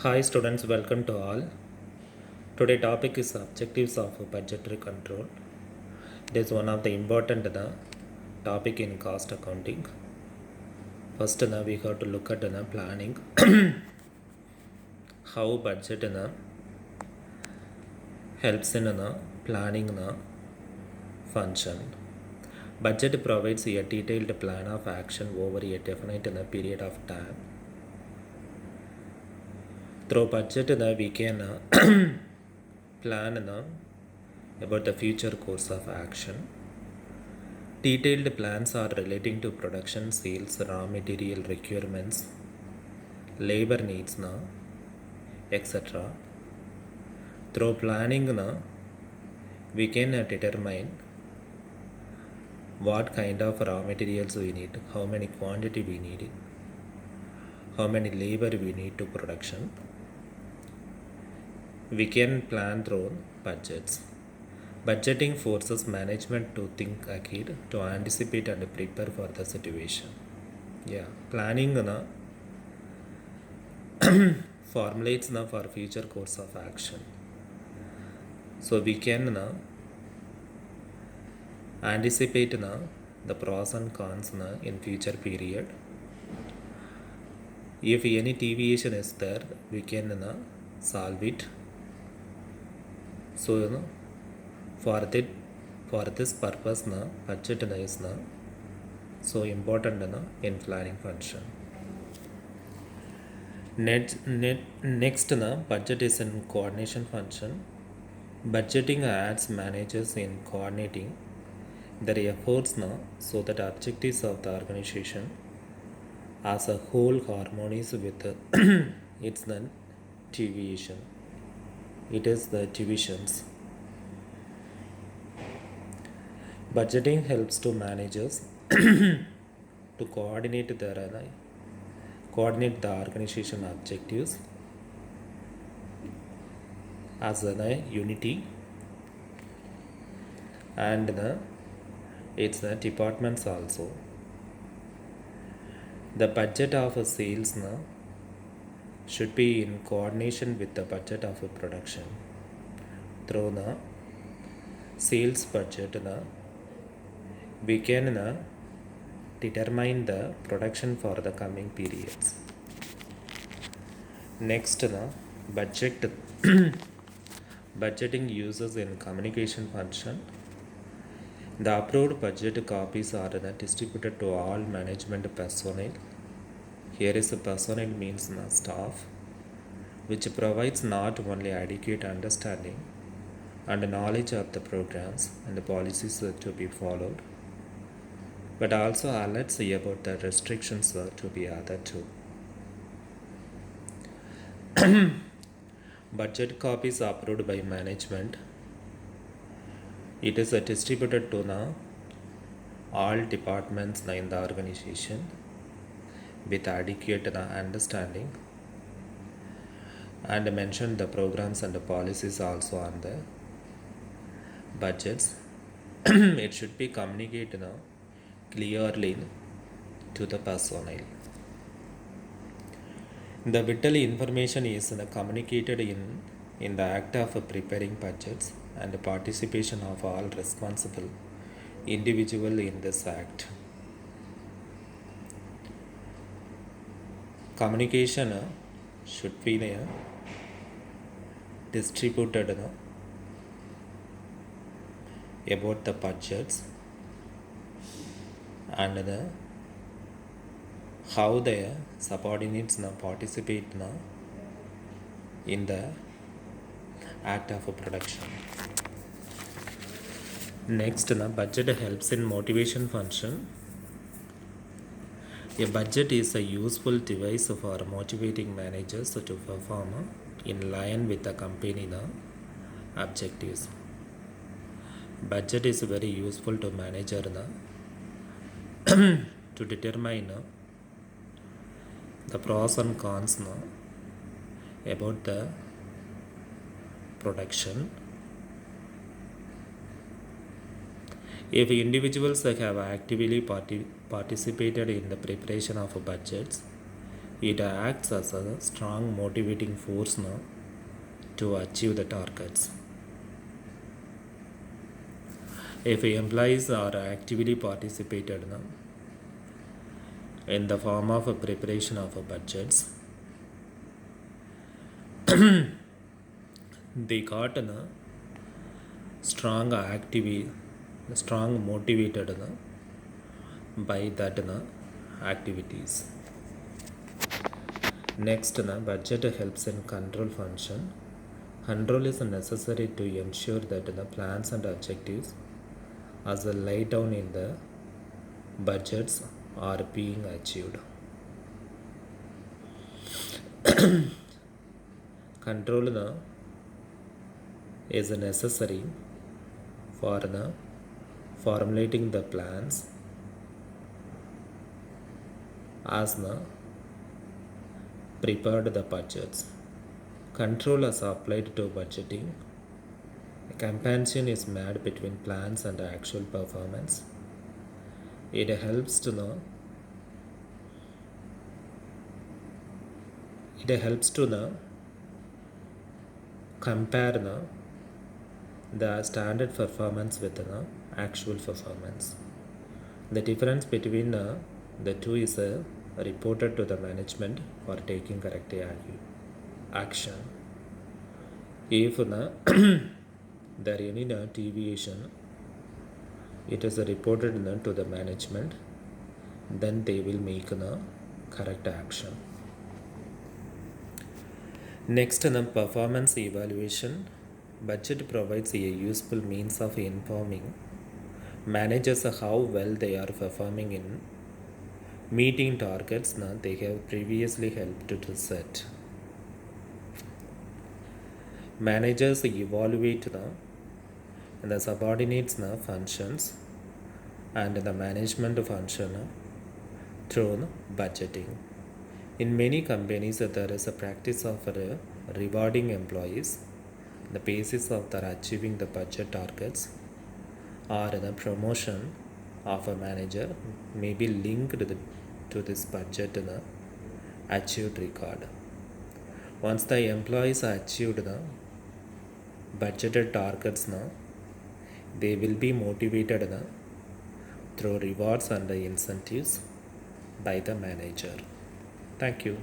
Hi students, welcome to all. Today topic is objectives of budgetary control. It is one of the important topic in cost accounting. First we have to look at planning how budget helps in planning function. Budget provides a detailed plan of action over a definite period of time. Through budget we can plan about the future course of action. Detailed plans are relating to production, sales, raw material requirements, labor needs, etc. Through planning, we can determine what kind of raw materials we need, how many quantity we need, how many labor we need to production. We can plan through budgets. Budgeting forces management to think ahead, to anticipate and prepare for the situation. Planning formulates for future course of action. So we can anticipate the pros and cons in future period. If any deviation is there, we can solve it. So for this purpose budget is so important in planning function. Next budget is in coordination function. Budgeting adds managers in coordinating their efforts so that objectives of the organization as a whole harmonies with its deviation. It is the divisions. Budgeting helps to managers to coordinate the organization objectives as a unity, and its departments also. The budget of a sales should be in coordination with the budget of a production. Through the sales budget we can determine the production for the coming periods. Next budget budgeting uses in communication function. The approved budget copies are distributed to all management personnel. Here is the personnel means staff, which provides not only adequate understanding and knowledge of the programs and the policies to be followed, but also alerts about the restrictions to be adhered to. Budget copies approved by management. It is distributed to all departments in the organization with adequate understanding, and mention the programs and the policies also on the budgets. It should be communicated clearly to the personnel. The vital information is communicated in the act of preparing budgets and the participation of all responsible individuals in this act. Communication should be distributed about the budgets and how the subordinates participate in the act of production. Next budget helps in motivation function. A budget is a useful device for motivating managers to perform in line with the company objectives. Budget is very useful to manager to determine the pros and cons about the production. If individuals have actively participated in the preparation of budgets, It acts as a strong motivating force now to achieve the targets. If employees are actively participated now in the form of a preparation of a budgets, they got a strong strong motivated by that activities. Next, budget helps in control function. Control is necessary to ensure that the plans and objectives as laid down in the budgets are being achieved. Control is necessary for formulating the plans as prepared the budgets. Control is applied to budgeting. A comparison is made between plans and actual performance. It helps to know. It helps to compare the standard performance with the actual performance. The difference between the two is reported to the management for taking corrective action. If there any deviation, it is reported to the management, then they will make correct action. Next, performance evaluation. Budget provides a useful means of informing managers how well they are performing in meeting targets they have previously helped to set. Managers evaluate the subordinates functions and the management function through budgeting. In many companies, there is a practice of rewarding employees on the basis of their achieving the budget targets, or the promotion of a manager may be linked to this budget achieved record. Once the employees achieved the budgeted targets they will be motivated through rewards and incentives by the manager. Thank you.